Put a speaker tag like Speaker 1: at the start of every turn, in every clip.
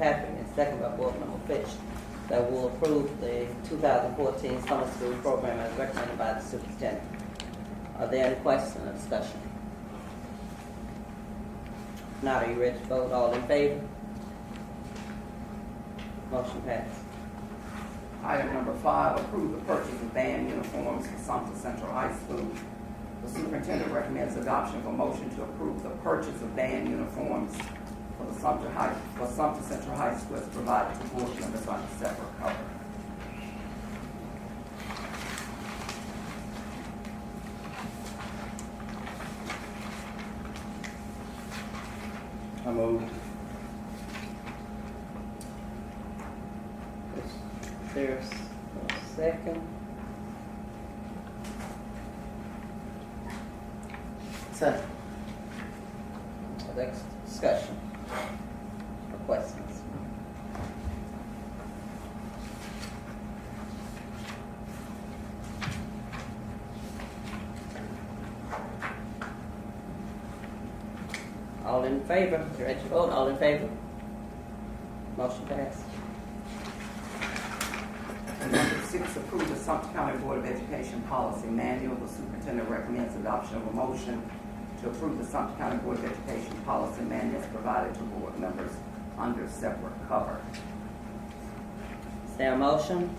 Speaker 1: Patrick and second by Board Member Fitch, that will approve the 2014 summer school program as recommended by the superintendent. Are there any questions or discussion? If not, are you ready to vote? All in favor? Motion passed.
Speaker 2: Item number 5, approve the purchase of band uniforms for Sumter Central High School. The superintendent recommends adoption of a motion to approve the purchase of band uniforms for Sumter Central High School as provided to board members on a separate cover.
Speaker 3: I move.
Speaker 1: There's a second.
Speaker 3: Second.
Speaker 1: Next discussion or questions? All in favor? You ready to vote? All in favor? Motion passed.
Speaker 2: And number 6, approve the Sumter County Board of Education Policy Manual. The superintendent recommends adoption of a motion to approve the Sumter County Board of Education Policy Manual as provided to board members under separate cover.
Speaker 1: Is there a motion?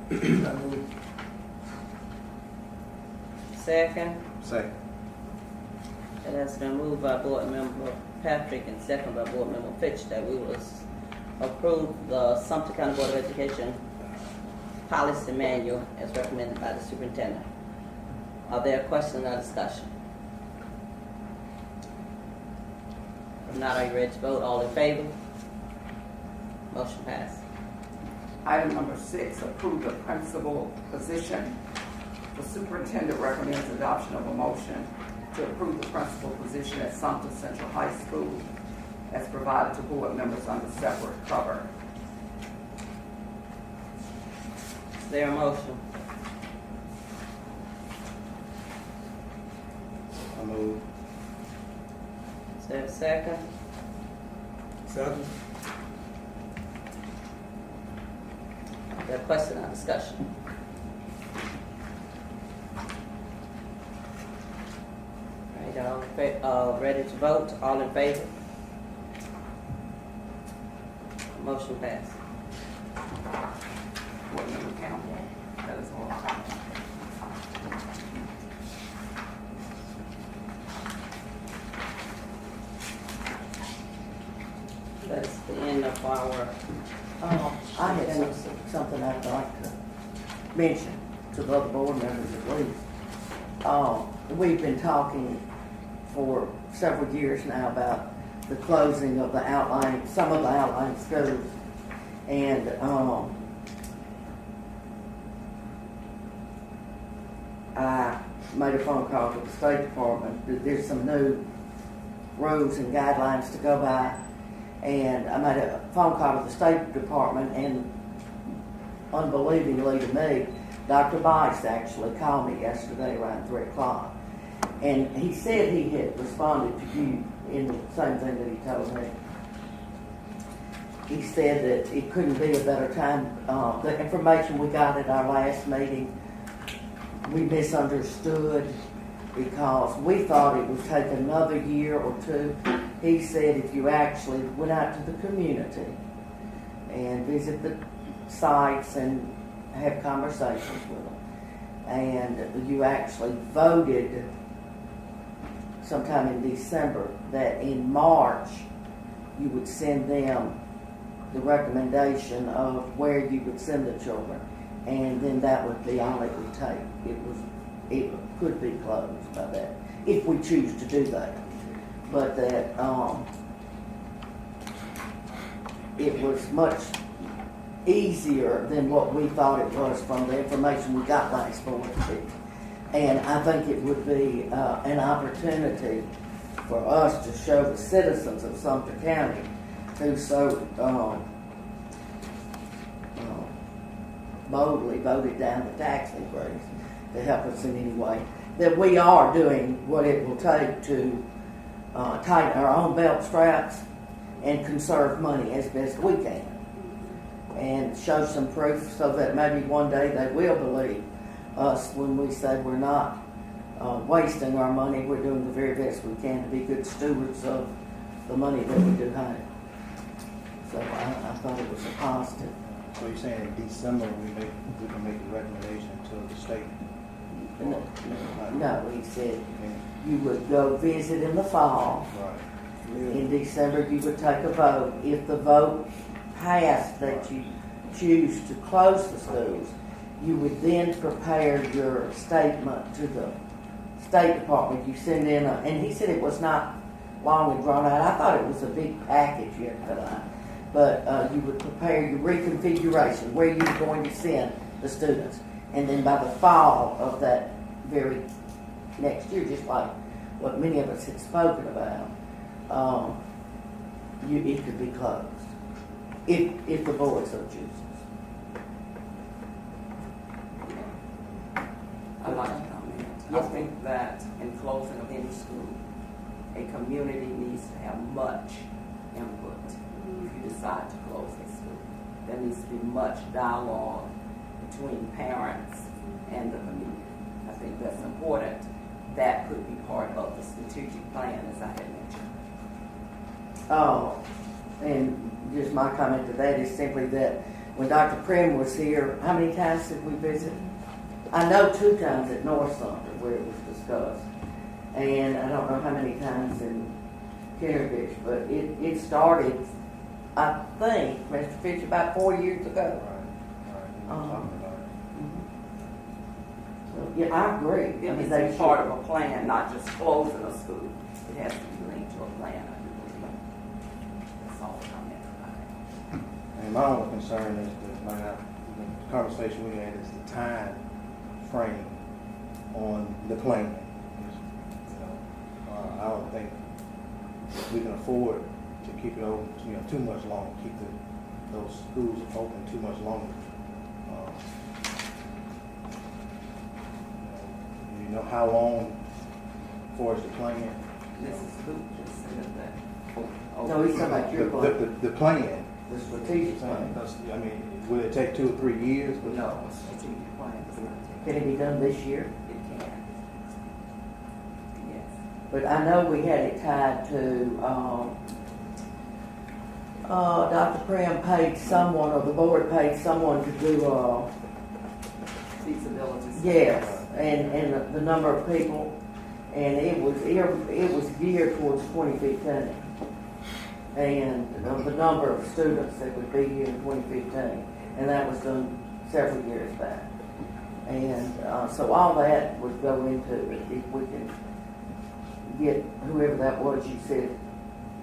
Speaker 3: I move.
Speaker 1: Second.
Speaker 3: Second.
Speaker 1: It has been moved by Board Member Patrick and second by Board Member Fitch that we will approve the Sumter County Board of Education Policy Manual as recommended by the superintendent. Are there questions or discussion? If not, are you ready to vote? All in favor? Motion passed.
Speaker 2: Item number 6, approve the principal position. The superintendent recommends adoption of a motion to approve the principal position at Sumter Central High School as provided to board members under separate cover.
Speaker 1: Is there a motion?
Speaker 3: I move.
Speaker 1: Is there a second?
Speaker 3: Second.
Speaker 1: Is there a question or discussion? All right, ready to vote? All in favor? Motion passed.
Speaker 2: Board member Campbell, that is all.
Speaker 1: That's the end of our.
Speaker 4: I had something I'd like to mention to the other board members at least. We've been talking for several years now about the closing of some of the outlying schools. And I made a phone call to the State Department. There's some new rules and guidelines to go by. And I made a phone call to the State Department, and unbelievingly to me, Dr. Bice actually called me yesterday around 3 o'clock. And he said he had responded to you in the same thing that he told me. He said that it couldn't be a better time. The information we got at our last meeting, we misunderstood because we thought it would take another year or two. He said if you actually went out to the community and visit the sites and have conversations with them, and you actually voted sometime in December, that in March you would send them the recommendation of where you would send the children, and then that would be all it would take. It could be closed by that, if we choose to do that. But that it was much easier than what we thought it was from the information we got last board meeting. And I think it would be an opportunity for us to show the citizens of Sumter County who so boldly voted down the tax increase to help us in any way, that we are doing what it will take to tighten our own belt straps and conserve money as best we can. And show some proof so that maybe one day they will believe us when we say we're not wasting our money. We're doing the very best we can to be good stewards of the money that we do have. So I thought it was a positive.
Speaker 3: So you're saying in December we can make a recommendation to the state?
Speaker 4: No, he said you would go visit in the fall.
Speaker 3: Right.
Speaker 4: In December, you would take a vote. If the vote passed that you choose to close the schools, you would then prepare your statement to the State Department. You send in and he said it was not long and drawn out. I thought it was a big package you had to put on. But you would prepare your reconfiguration, where you were going to send the students. And then by the fall of that very next year, just like what many of us had spoken about, it could be closed if the board so chooses.
Speaker 2: I'd like to comment. I think that in closing of any school, a community needs to have much input. If you decide to close a school, there needs to be much dialogue between parents and the community. I think that's important. That could be part of the strategic plan, as I had mentioned.
Speaker 4: And just my comment to that is simply that when Dr. Prim was here, how many times did we visit? I know 2 times at North Sumter where it was discussed. And I don't know how many times in Kennerbridge, but it started, I think, Mr. Fitch, about 4 years ago.
Speaker 3: Right. We were talking about it.
Speaker 4: So, yeah, I agree.
Speaker 2: It needs to be part of a plan, not just closing a school. It has to be linked to a plan, I do believe. That's all the comment about it.
Speaker 3: And my only concern is the conversation we had is the time frame on the plan. I don't think we can afford to keep it open, too much longer. Keep those schools open too much longer. You know how long for us to plan?
Speaker 2: Mrs. Luke just said that.
Speaker 4: No, he's talking about your plan,
Speaker 3: The plan.
Speaker 4: the strategic plan.
Speaker 3: I mean, will it take 2 or 3 years?
Speaker 2: No, a strategic plan does not take.
Speaker 4: Can it be done this year?
Speaker 2: It can. Yes.
Speaker 4: But I know we had it tied to, Dr. Prim paid someone, or the board paid someone to do,
Speaker 2: Feasibility.
Speaker 4: yes, and the number of people, and it was geared towards 2015. And the number of students that would be here in 2015, and that was done several years back. And so all that would go into it if we can get whoever that was you said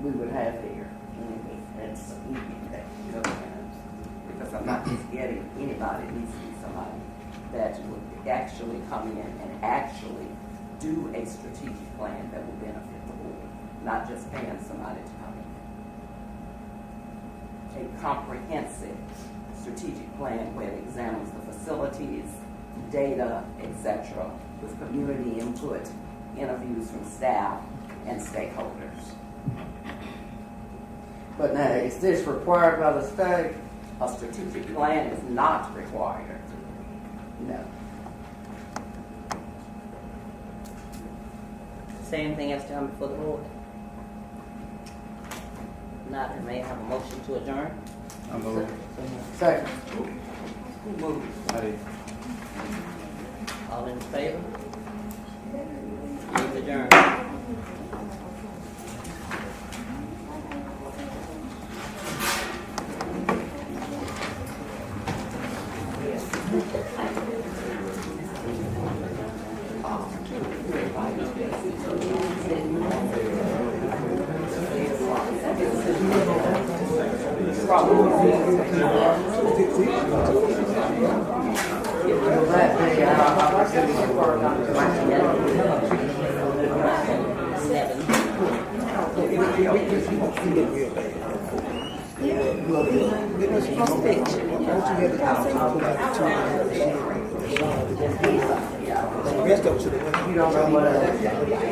Speaker 4: we would have here. That's
Speaker 2: Because I'm not just getting anybody, it needs to be somebody that would actually come in and actually do a strategic plan that will benefit the board, not just paying somebody to come in. A comprehensive strategic plan where it examines the facilities, data, etc., with community input, interviews from staff and stakeholders.
Speaker 4: But now, is this required by the state?
Speaker 2: A strategic plan is not required.
Speaker 4: No.
Speaker 1: Is there anything else to come before the board? Not, I may have a motion to adjourn.
Speaker 3: I move.
Speaker 4: Second.
Speaker 2: Who moved?
Speaker 3: I did.
Speaker 1: All in favor? Meeting adjourned.
Speaker 3: The rest of it should have went.
Speaker 4: You don't know what else?